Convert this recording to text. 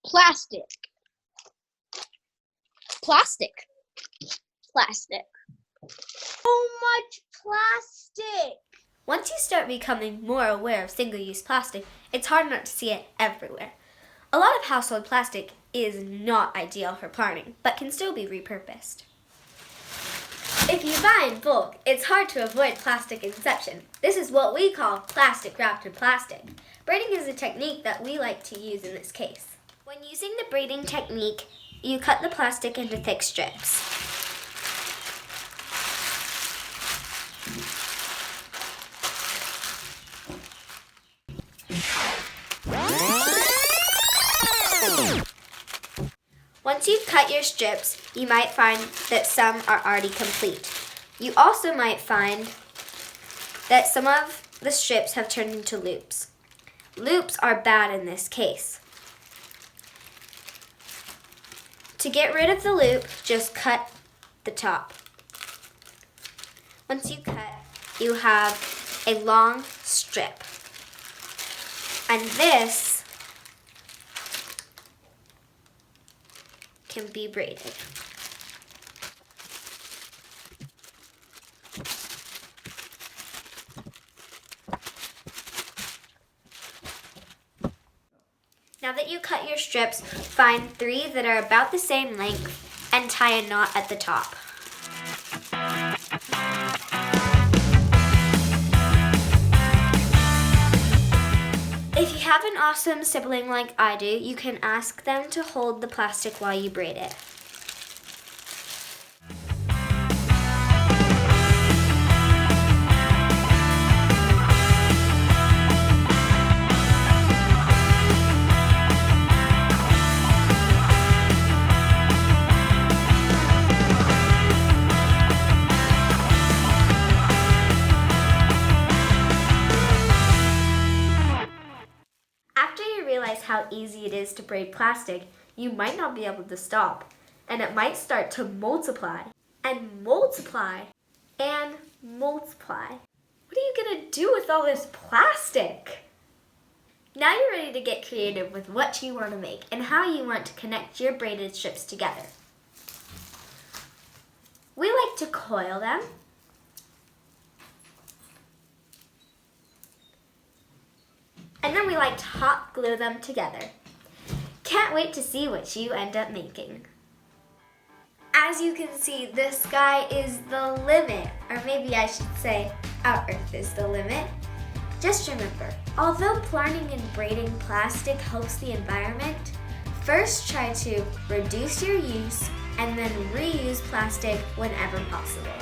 Plastic. Plastic. Plastic. So much plastic. Once you start becoming more aware of single-use plastic, it's hard not to see it everywhere. A lot of household plastic is not ideal for plarning, but can still be repurposed. If you buy in bulk, it's hard to avoid plastic inception. This is what we call plastic wrapped in plastic. Braiding is a technique that we like to use in this case. When using the braiding technique, you cut the plastic into thick strips. Once you've cut your strips, you might find that some are already complete. You also might find that some of the strips have turned into loops. Loops are bad in this case. To get rid of the loop, just cut the top. Once you cut, you have a long strip. And this can be braided. Now that you cut your strips, find 3 that are about the same length and tie a knot at the top. If you have an awesome sibling like I do, you can ask them to hold the plastic while you braid it. Realize how easy it is to braid plastic, you might not be able to stop, and it might start to multiply and multiply and multiply. What are you gonna do with all this plastic? Now you're ready to get creative with what you want to make and how you want to connect your braided strips together. We like to coil them, and then we like to hot glue them together. Can't wait to see what you end up making. As you can see, the sky is the limit, or maybe I should say our Earth is the limit. Just remember, although plarning and braiding plastic helps the environment, first try to reduce your use and then reuse plastic whenever possible.